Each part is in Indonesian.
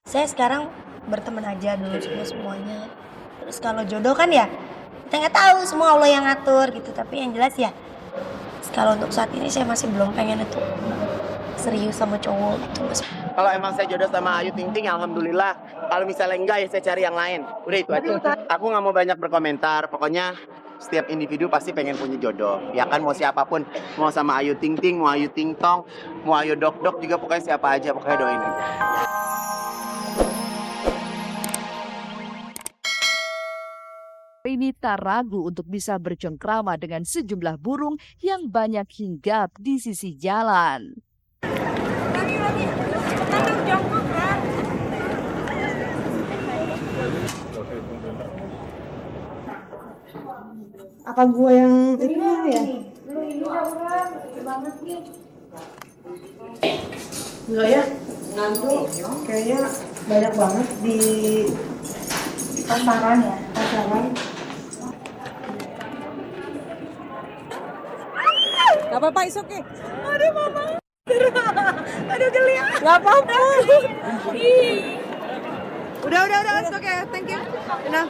Saya sekarang berteman aja dulu sama semuanya. Terus kalau jodoh kan ya, kita nggak tahu, semua Allah yang ngatur gitu. Tapi yang jelas ya, kalau untuk saat ini saya masih belum pengen itu serius sama cowok gitu, Mas. Kalau emang saya jodoh sama Ayu Ting Ting, alhamdulillah. Kalau misalnya enggak, ya saya cari yang lain. Udah itu aja. Aku nggak mau banyak berkomentar. Pokoknya setiap individu pasti pengen punya jodoh. Ya kan, mau siapapun. Mau sama Ayu Ting Ting, mau Ayu Ting Tong, mau Ayu Dok Dok juga, pokoknya siapa aja. Pokoknya doain aja. Ini tak ragu untuk bisa bercengkrama dengan sejumlah burung yang banyak hinggap di sisi jalan. Apa gua yang itu ya? Enggak ya? Ngantuk. Kayaknya banyak banget di pasaran ya. Pasaran. Gak apa-apa, is okay. Aduh, mama. Aduh, geli. Gak apa-apa. Udah, it's okay. Thank you. Enough.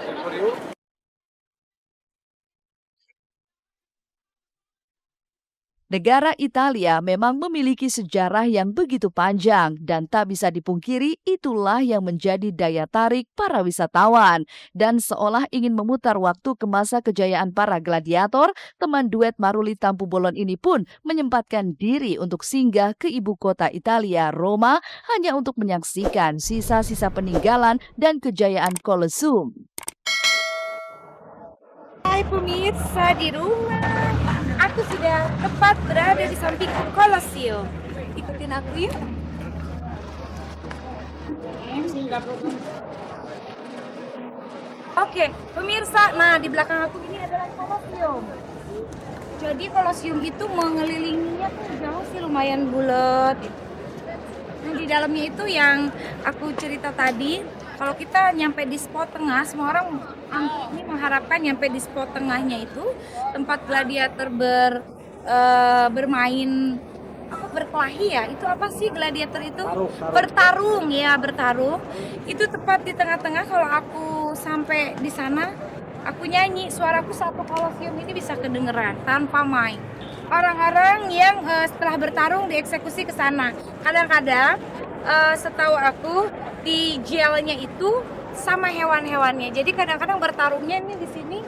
Negara Italia memang memiliki sejarah yang begitu panjang dan tak bisa dipungkiri itulah yang menjadi daya tarik para wisatawan. Dan seolah ingin memutar waktu ke masa kejayaan para gladiator, teman duet Maruli Tampu Bolon ini pun menyempatkan diri untuk singgah ke ibu kota Italia, Roma, hanya untuk menyaksikan sisa-sisa peninggalan dan kejayaan Colosseum. Hai pemirsa di rumah, aku sudah tepat berada di samping Colosseum. Ikutin aku yuk. Oke, pemirsa, nah di belakang aku ini adalah Colosseum. Jadi Colosseum itu mengelilinginya tuh jauh sih, lumayan bulat. Nah di dalamnya itu yang aku cerita tadi, kalau kita nyampe di spot tengah, semua orang ini mengharapkan nyampe di spot tengahnya itu tempat gladiator bermain berkelahi ya. Itu apa sih gladiator itu? Bertarung ya, bertarung. Itu tepat di tengah-tengah. Kalau aku sampai di sana, aku nyanyi, suaraku satu Colosseum ini bisa kedengeran tanpa mic. Orang-orang yang setelah bertarung dieksekusi ke sana. Kadang-kadang setahu aku di jailnya itu sama hewan-hewannya. Jadi kadang-kadang bertarungnya ini di sini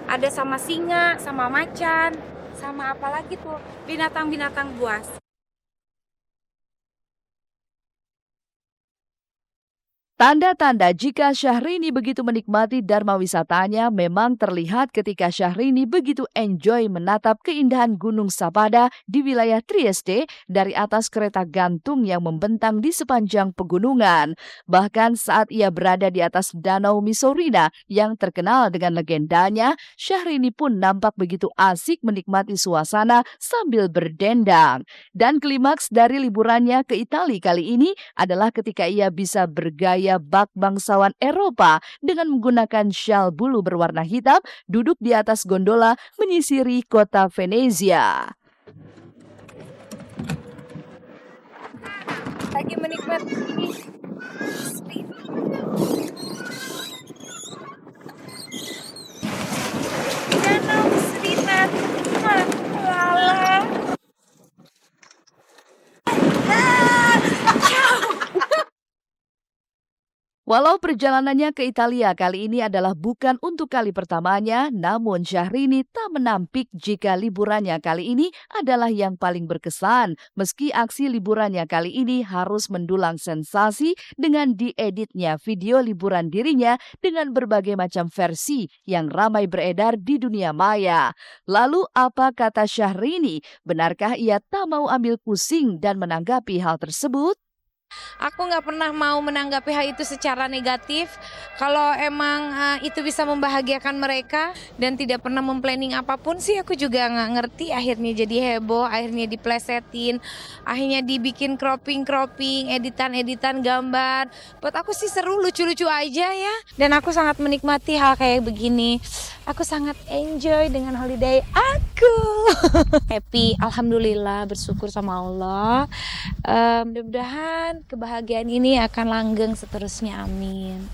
ada sama singa, sama macan, sama apa lagi tuh binatang-binatang buas. Tanda-tanda jika Syahrini begitu menikmati dharma wisatanya memang terlihat ketika Syahrini begitu enjoy menatap keindahan Gunung Sapada di wilayah Trieste dari atas kereta gantung yang membentang di sepanjang pegunungan. Bahkan saat ia berada di atas Danau Misorina yang terkenal dengan legendanya, Syahrini pun nampak begitu asik menikmati suasana sambil berdendang. Dan klimaks dari liburannya ke Italia kali ini adalah ketika ia bisa bergaya bak bangsawan Eropa dengan menggunakan syal bulu berwarna hitam duduk di atas gondola menyisiri kota Venezia. Lagi menikmati ini. Danau Misorina. Lala. Walau perjalanannya ke Italia kali ini adalah bukan untuk kali pertamanya, namun Syahrini tak menampik jika liburannya kali ini adalah yang paling berkesan. Meski aksi liburannya kali ini harus mendulang sensasi dengan dieditnya video liburan dirinya dengan berbagai macam versi yang ramai beredar di dunia maya. Lalu apa kata Syahrini? Benarkah ia tak mau ambil pusing dan menanggapi hal tersebut? Aku nggak pernah mau menanggapi hal itu secara negatif. Kalau emang itu bisa membahagiakan mereka dan tidak pernah memplanning apapun sih, aku juga nggak ngerti. Akhirnya jadi heboh, akhirnya diplesetin, akhirnya dibikin cropping, editan gambar. Buat aku sih seru, lucu-lucu aja ya. Dan aku sangat menikmati hal kayak begini. Aku sangat enjoy dengan holiday aku. Happy, alhamdulillah, bersyukur sama Allah. Mudah-mudahan mudah-mudahan kebahagiaan ini akan langgeng seterusnya, amin.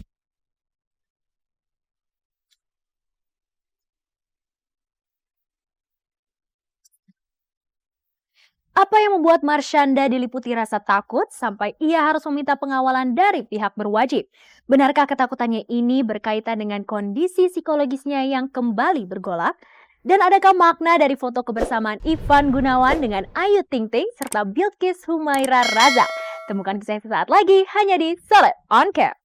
Apa yang membuat Marshanda diliputi rasa takut sampai ia harus meminta pengawalan dari pihak berwajib? Benarkah ketakutannya ini berkaitan dengan kondisi psikologisnya yang kembali bergolak? Dan adakah makna dari foto kebersamaan Ivan Gunawan dengan Ayu Ting Ting serta Bilkis Humaira Razak? Temukan kisahnya sesaat lagi hanya di Seleb On Cam.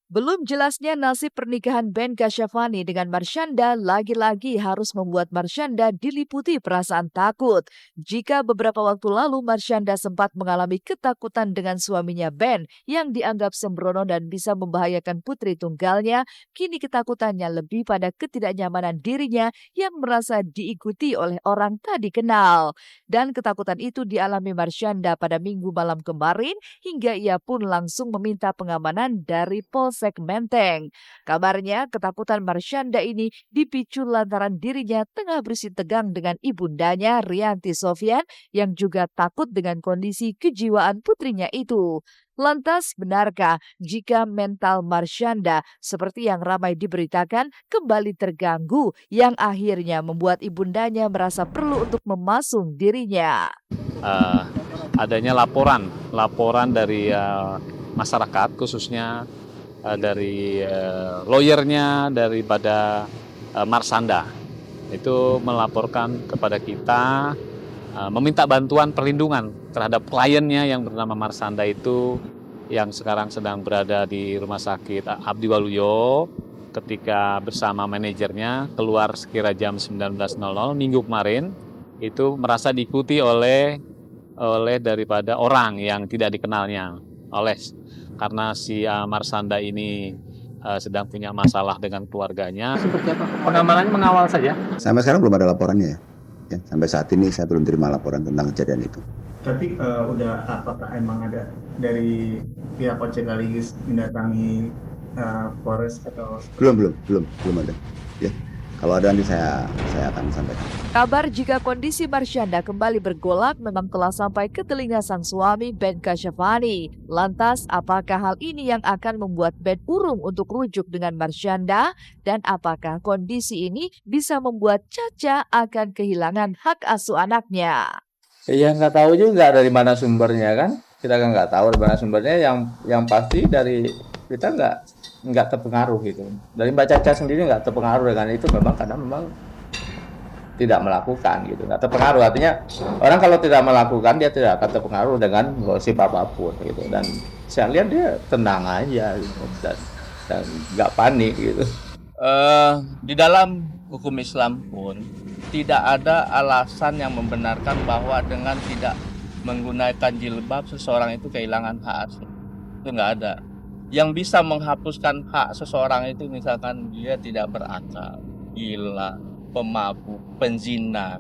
Belum jelasnya nasib pernikahan Ben Kasyafani dengan Marshanda lagi-lagi harus membuat Marshanda diliputi perasaan takut. Jika beberapa waktu lalu Marshanda sempat mengalami ketakutan dengan suaminya Ben yang dianggap sembrono dan bisa membahayakan putri tunggalnya, kini ketakutannya lebih pada ketidaknyamanan dirinya yang merasa diikuti oleh orang tak dikenal. Dan ketakutan itu dialami Marshanda pada Minggu malam kemarin hingga ia pun langsung meminta pengamanan dari Polsek Menteng. Kabarnya ketakutan Marshanda ini dipicu lantaran dirinya tengah bersih tegang dengan ibundanya Rianti Sofyan yang juga takut dengan kondisi kejiwaan putrinya itu. Lantas benarkah jika mental Marshanda seperti yang ramai diberitakan kembali terganggu yang akhirnya membuat ibundanya merasa perlu untuk memasung dirinya? Adanya laporan dari masyarakat khususnya dari lawyernya daripada Marshanda itu melaporkan kepada kita meminta bantuan perlindungan terhadap kliennya yang bernama Marshanda itu yang sekarang sedang berada di Rumah Sakit Abdi Waluyo ketika bersama manajernya keluar sekira jam 19.00 Minggu kemarin itu merasa diikuti oleh daripada orang yang tidak dikenalnya karena si Marshanda ini sedang punya masalah dengan keluarganya. Seperti apa? Pengamanannya mengawal saja? Sampai sekarang belum ada laporannya ya. Sampai saat ini saya belum terima laporan tentang kejadian itu. Tapi apakah emang ada dari pihak Ojek Galigis mendatangi Polres atau? Belum ada. Ya. Kalau ada nanti saya akan sampaikan. Kabar jika kondisi Marshanda kembali bergolak memang telah sampai ke telinga sang suami Ben Kasyafani. Lantas, apakah hal ini yang akan membuat Ben urung untuk rujuk dengan Marshanda? Dan apakah kondisi ini bisa membuat Caca akan kehilangan hak asuh anaknya? Ya nggak tahu juga dari mana sumbernya kan. Kita kan nggak tahu dari mana sumbernya. Yang pasti dari kita nggak terpengaruh gitu. Dari Mbak Caca sendiri nggak terpengaruh dengan itu karena memang tidak melakukan gitu. Nggak terpengaruh artinya orang kalau tidak melakukan dia tidak akan terpengaruh dengan gosip apapun gitu. Dan saya lihat dia tenang aja gitu, dan nggak panik gitu. Di dalam hukum Islam pun tidak ada alasan yang membenarkan bahwa dengan tidak menggunakan jilbab seseorang itu kehilangan hak asuh. Itu nggak ada. Yang bisa menghapuskan hak seseorang itu misalkan dia tidak berakal, gila, pemabuk, penzina.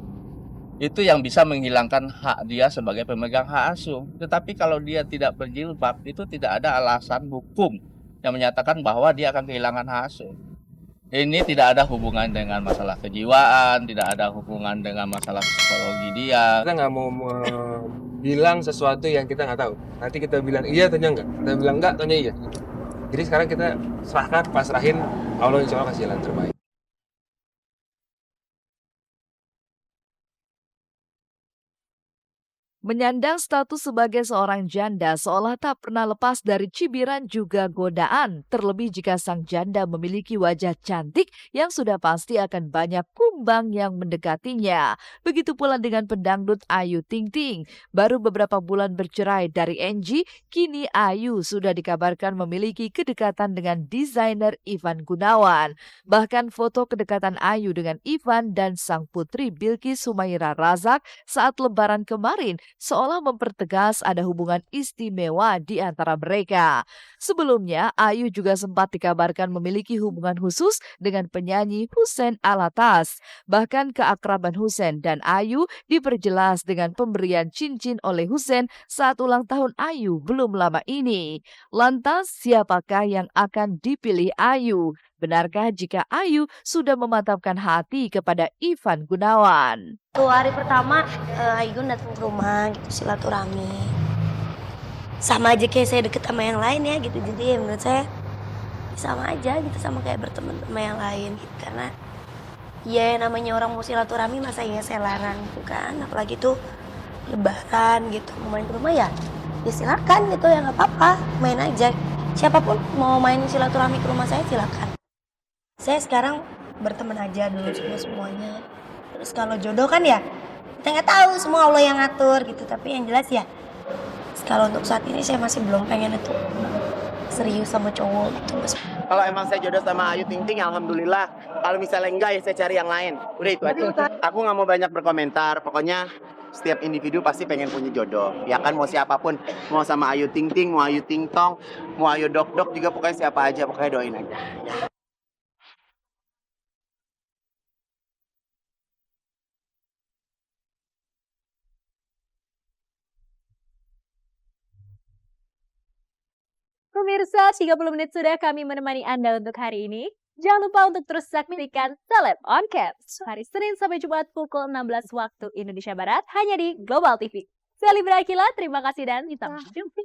Itu yang bisa menghilangkan hak dia sebagai pemegang hak asuh. Tetapi kalau dia tidak berjilbab, itu tidak ada alasan hukum yang menyatakan bahwa dia akan kehilangan hak asuh. Ini tidak ada hubungan dengan masalah kejiwaan, tidak ada hubungan dengan masalah psikologi dia. Kita nggak mau bilang sesuatu yang kita nggak tahu. Nanti kita bilang iya atau enggak. Kita bilang enggak atau iya. Jadi sekarang kita serahkan, pasrahin, Allah insya Allah kasih jalan terbaik. Menyandang status sebagai seorang janda seolah tak pernah lepas dari cibiran juga godaan, terlebih jika sang janda memiliki wajah cantik yang sudah pasti akan banyak kumbang yang mendekatinya. Begitu pula dengan pendangdut Ayu Ting Ting. Baru beberapa bulan bercerai dari Angie, kini Ayu sudah dikabarkan memiliki kedekatan dengan desainer Ivan Gunawan. Bahkan foto kedekatan Ayu dengan Ivan dan sang putri Bilkis Humaira Razak saat lebaran kemarin seolah mempertegas ada hubungan istimewa di antara mereka. Sebelumnya, Ayu juga sempat dikabarkan memiliki hubungan khusus dengan penyanyi Hussein Alatas. Bahkan keakraban Hussein dan Ayu diperjelas dengan pemberian cincin oleh Hussein saat ulang tahun Ayu belum lama ini. Lantas, siapakah yang akan dipilih Ayu? Benarkah jika Ayu sudah memantapkan hati kepada Ivan Gunawan? Tuh hari pertama Ayu datang ke rumah gitu silaturahmi. Sama aja kayak saya deket sama yang lain ya gitu. Jadi ya menurut saya sama aja gitu sama kayak berteman sama yang lain gitu. Karena ya namanya orang mau silaturahmi masa ya saya larang gitu kan. Apalagi tuh lebaran gitu mau main ke rumah ya silakan gitu ya nggak apa-apa main aja. Siapapun mau main silaturahmi ke rumah saya silakan. Saya sekarang berteman aja dulu sama semuanya. Terus kalau jodoh kan ya kita nggak tahu semua Allah yang ngatur gitu. Tapi yang jelas ya kalau untuk saat ini saya masih belum pengen itu serius sama cowok gitu Mas. Kalau emang saya jodoh sama Ayu Ting Ting, alhamdulillah. Kalau misalnya enggak ya saya cari yang lain. Udah itu aja. Aku nggak mau banyak berkomentar. Pokoknya setiap individu pasti pengen punya jodoh. Ya kan mau siapapun, mau sama Ayu Ting Ting, mau Ayu Ting Tong, mau Ayu Dok Dok juga pokoknya siapa aja, pokoknya doain aja. Pemirsa, 30 menit sudah kami menemani Anda untuk hari ini. Jangan lupa untuk terus saksikan Celeb on Caps hari Senin sampai Jumat pukul 16 waktu Indonesia Barat hanya di Global TV. Saya Libra Akila, terima kasih dan sampai jumpa.